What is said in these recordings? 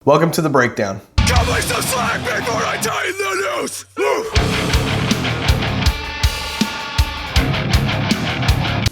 Welcome to the breakdown. Cut me some slack before I tie the noose!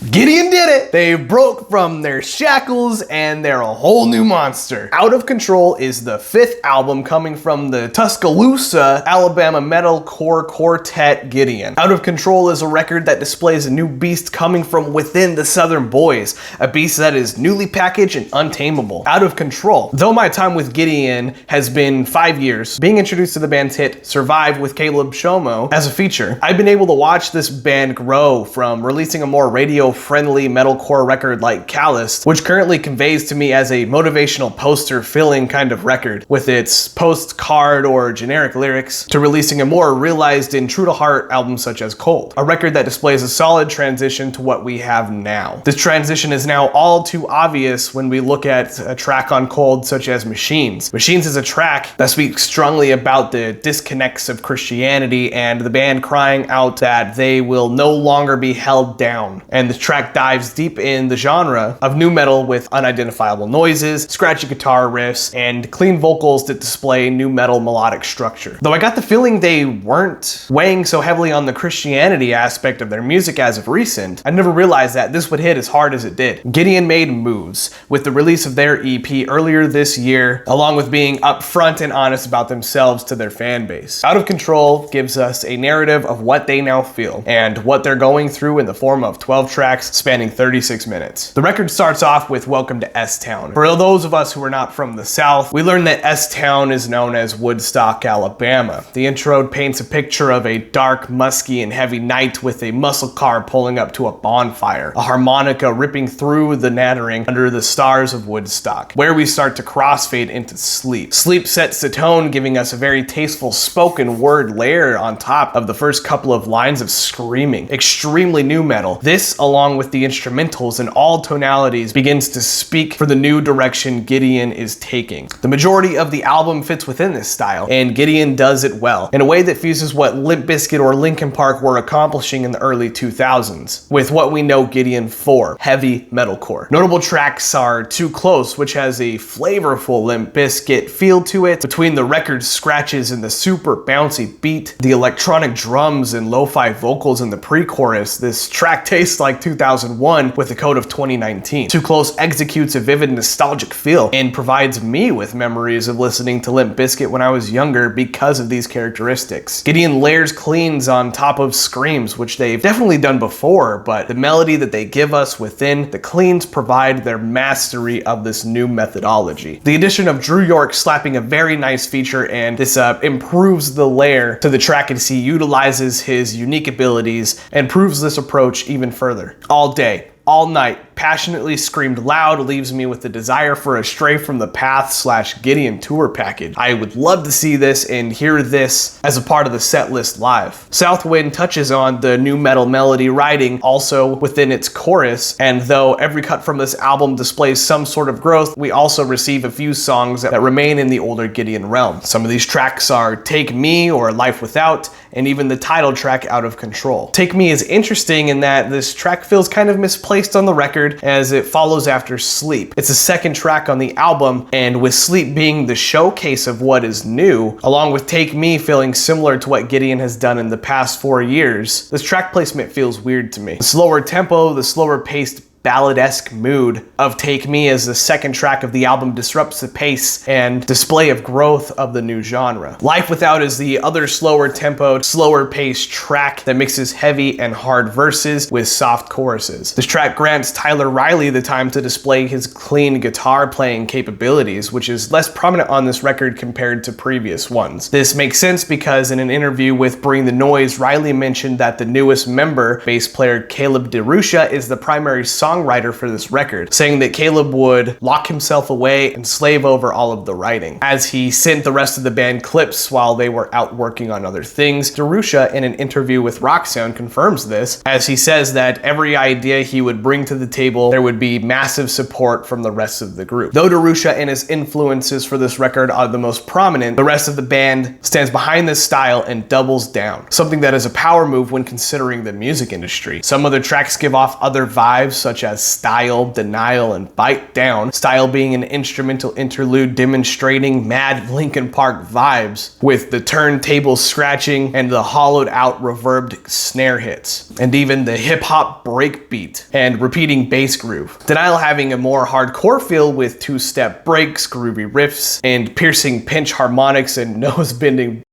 Gideon did it! They broke from their shackles and they're a whole new monster. Out of Control is the 5th album coming from the Tuscaloosa, Alabama metalcore quartet Gideon. Out of Control is a record that displays a new beast coming from within the Southern Boys, a beast that is newly packaged and untamable. Out of Control. Though my time with Gideon has been 5 years, being introduced to the band's hit Survive with Caleb Shomo as a feature, I've been able to watch this band grow from releasing a more radio-friendly metalcore record like Calloused, which currently conveys to me as a motivational poster-filling kind of record, with its postcard or generic lyrics, to releasing a more realized and true-to-heart album such as Cold, a record that displays a solid transition to what we have now. This transition is now all too obvious when we look at a track on Cold such as Machines. Machines is a track that speaks strongly about the disconnects of Christianity and the band crying out that they will no longer be held down, and the track dives deep in the genre of nu metal with unidentifiable noises, scratchy guitar riffs, and clean vocals that display nu metal melodic structure. Though I got the feeling they weren't weighing so heavily on the Christianity aspect of their music as of recent, I never realized that this would hit as hard as it did. Gideon made moves with the release of their EP earlier this year, along with being upfront and honest about themselves to their fan base. Out of Control gives us a narrative of what they now feel and what they're going through in the form of 12 tracks spanning 36 minutes. The record starts off with Welcome to S-Town. For those of us who are not from the South, we learned that S-Town is known as Woodstock, Alabama. The intro paints a picture of a dark, musky, and heavy night with a muscle car pulling up to a bonfire, a harmonica ripping through the nattering under the stars of Woodstock, where we start to crossfade into Sleep. Sleep sets the tone, giving us a very tasteful spoken word layer on top of the first couple of lines of screaming. Extremely nu metal. This, along with the instrumentals in all tonalities, begins to speak for the new direction Gideon is taking. The majority of the album fits within this style, and Gideon does it well, in a way that fuses what Limp Bizkit or Linkin Park were accomplishing in the early 2000s, with what we know Gideon for, heavy metalcore. Notable tracks are Too Close, which has a flavorful Limp Bizkit feel to it, between the record scratches and the super bouncy beat, the electronic drums and lo-fi vocals in the pre-chorus. This track tastes like 2001 with the code of 2019. Too Close executes a vivid nostalgic feel and provides me with memories of listening to Limp Bizkit when I was younger because of these characteristics. Gideon layers cleans on top of screams, which they've definitely done before, but the melody that they give us within the cleans provide their mastery of this new methodology. The addition of Drew York slapping a very nice feature, and this improves the layer to the track as he utilizes his unique abilities and proves this approach even further. All day, all night, passionately screamed loud leaves me with the desire for a Stray from the Path / Gideon tour package. I would love to see this and hear this as a part of the set list live. Southwind touches on the nu metal melody writing also within its chorus, and though every cut from this album displays some sort of growth, we also receive a few songs that remain in the older Gideon realm. Some of these tracks are Take Me or Life Without, and even the title track Out of Control. Take Me is interesting in that this track feels kind of misplaced on the record as it follows after Sleep. It's the second track on the album, and with Sleep being the showcase of what is new, along with Take Me feeling similar to what Gideon has done in the past 4 years, this track placement feels weird to me. The slower tempo, the slower paced ballad-esque mood of Take Me as the second track of the album disrupts the pace and display of growth of the new genre. Life Without is the other slower tempoed, slower paced track that mixes heavy and hard verses with soft choruses. This track grants Tyler Riley the time to display his clean guitar playing capabilities, which is less prominent on this record compared to previous ones. This makes sense because in an interview with Bring the Noise, Riley mentioned that the newest member, bass player Caleb DeRusha, is the primary songwriter for this record, saying that Caleb would lock himself away and slave over all of the writing, as he sent the rest of the band clips while they were out working on other things. DeRusha, in an interview with Rock Sound, confirms this, as he says that every idea he would bring to the table, there would be massive support from the rest of the group. Though DeRusha and his influences for this record are the most prominent, the rest of the band stands behind this style and doubles down, something that is a power move when considering the music industry. Some other tracks give off other vibes, such as Style, Denial, and Bite Down. Style being an instrumental interlude demonstrating mad Linkin Park vibes with the turntable scratching and the hollowed out reverbed snare hits, and even the hip hop break beat and repeating bass groove. Denial having a more hardcore feel with two-step breaks, groovy riffs, and piercing pinch harmonics and nose-breaking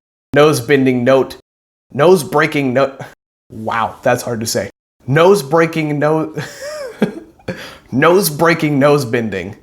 note. Wow, that's hard to say. Nose-breaking nose bending.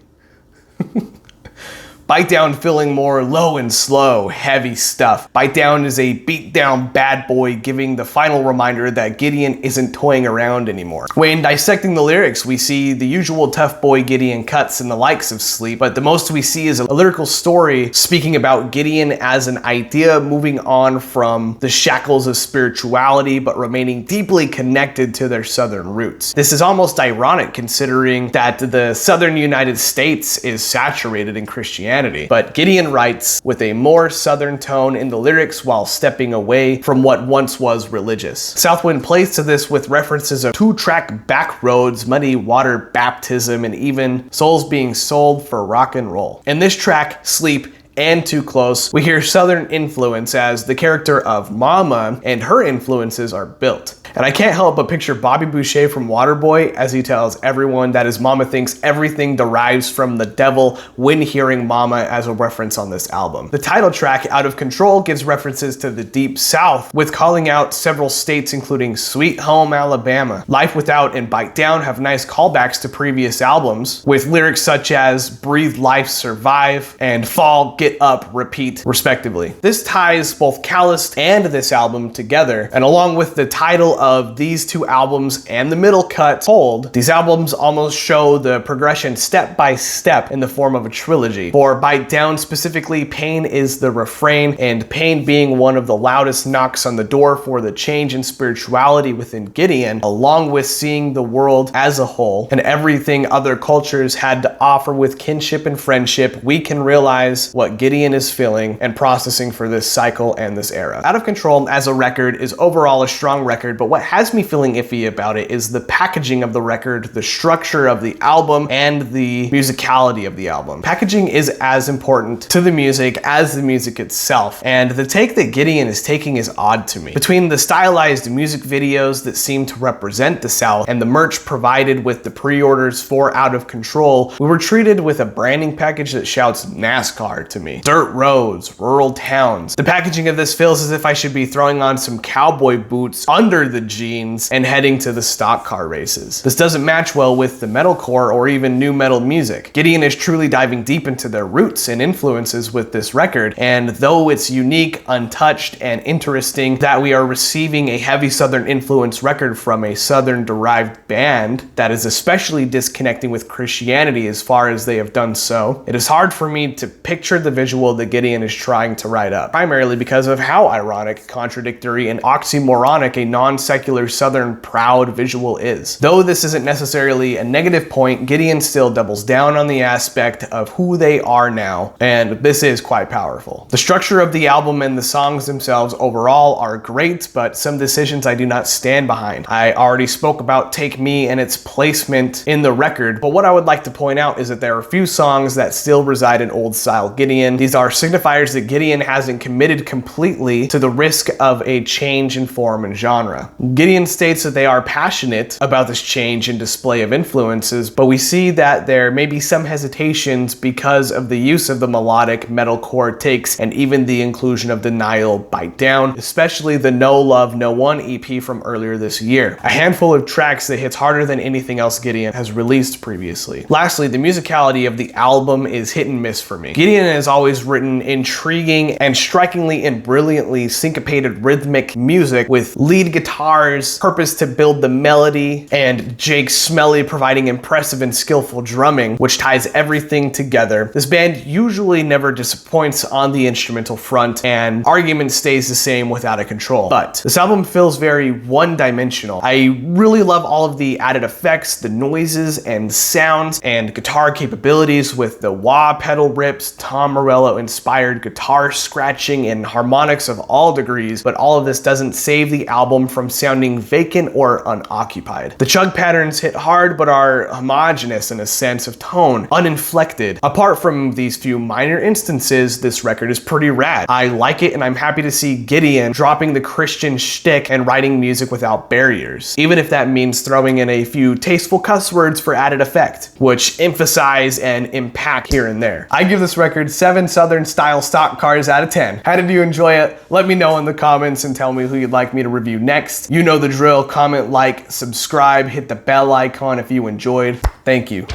Bite Down feeling more low and slow, heavy stuff. Bite Down is a beat down bad boy, giving the final reminder that Gideon isn't toying around anymore. When dissecting the lyrics, we see the usual tough boy Gideon cuts and the likes of Sleep, but the most we see is a lyrical story speaking about Gideon as an idea moving on from the shackles of spirituality, but remaining deeply connected to their southern roots. This is almost ironic considering that the southern United States is saturated in Christianity. But Gideon writes with a more southern tone in the lyrics while stepping away from what once was religious. Southwind plays to this with references of two-track back roads, muddy water baptism, and even souls being sold for rock and roll. In this track, Sleep and Too Close, we hear southern influence as the character of Mama and her influences are built. And I can't help but picture Bobby Boucher from Waterboy as he tells everyone that his mama thinks everything derives from the devil when hearing Mama as a reference on this album. The title track, Out of Control, gives references to the Deep South, with calling out several states including Sweet Home Alabama. Life Without and Bite Down have nice callbacks to previous albums, with lyrics such as Breathe Life, Survive, and Fall, Get Up, Repeat, respectively. This ties both Calloused and this album together, and along with the title of these two albums and the middle cut Hold, these albums almost show the progression step by step in the form of a trilogy. For Bite Down specifically, Pain is the refrain, and Pain being one of the loudest knocks on the door for the change in spirituality within Gideon, along with seeing the world as a whole and everything other cultures had to offer with kinship and friendship, we can realize what Gideon is feeling and processing for this cycle and this era. Out of Control as a record is overall a strong record, but what has me feeling iffy about it is the packaging of the record, the structure of the album, and the musicality of the album. Packaging is as important to the music as the music itself, and the take that Gideon is taking is odd to me. Between the stylized music videos that seem to represent the South and the merch provided with the pre-orders for Out of Control, we were treated with a branding package that shouts NASCAR to me. Dirt roads, rural towns. The packaging of this feels as if I should be throwing on some cowboy boots under the jeans and heading to the stock car races. This doesn't match well with the metalcore or even new metal music. Gideon is truly diving deep into their roots and influences with this record, and though it's unique, untouched, and interesting that we are receiving a heavy southern influence record from a southern derived band that is especially disconnecting with Christianity as far as they have done so, it is hard for me to picture the visual that Gideon is trying to write up, primarily because of how ironic, contradictory, and oxymoronic a non-secular southern proud visual is. Though this isn't necessarily a negative point, Gideon still doubles down on the aspect of who they are now, and this is quite powerful. The structure of the album and the songs themselves overall are great, but some decisions I do not stand behind. I already spoke about Take Me and its placement in the record, but what I would like to point out is that there are a few songs that still reside in old style Gideon. These are signifiers that Gideon hasn't committed completely to the risk of a change in form and genre. Gideon states that they are passionate about this change and display of influences, but we see that there may be some hesitations because of the use of the melodic metalcore takes and even the inclusion of Denial, Bite Down, especially the No Love, No One EP from earlier this year. A handful of tracks that hits harder than anything else Gideon has released previously. Lastly, the musicality of the album is hit and miss for me. Gideon has always written intriguing and strikingly and brilliantly syncopated rhythmic music with lead guitars purpose to build the melody, and Jake Smelly providing impressive and skillful drumming, which ties everything together. This band usually never disappoints on the instrumental front, and argument stays the same with Out of Control. But this album feels very one-dimensional. I really love all of the added effects, the noises and sounds, and guitar capabilities with the wah pedal rips, tom Morello-inspired guitar scratching and harmonics of all degrees, but all of this doesn't save the album from sounding vacant or unoccupied. The chug patterns hit hard, but are homogeneous in a sense of tone, uninflected. Apart from these few minor instances, this record is pretty rad. I like it, and I'm happy to see Gideon dropping the Christian shtick and writing music without barriers, even if that means throwing in a few tasteful cuss words for added effect, which emphasize and impact here and there. I give this record 7 Southern style stock cars out of 10. How did you enjoy it? Let me know in the comments and tell me who you'd like me to review next. You know the drill. Comment, like, subscribe, hit the bell icon if you enjoyed. Thank you.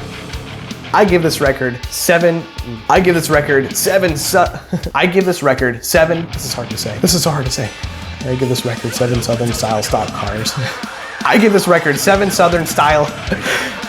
I give this record 7. I give this record 7. I give this record 7. This is hard to say. This is so hard to say. I give this record 7 Southern style stock cars. I give this record 7 Southern style.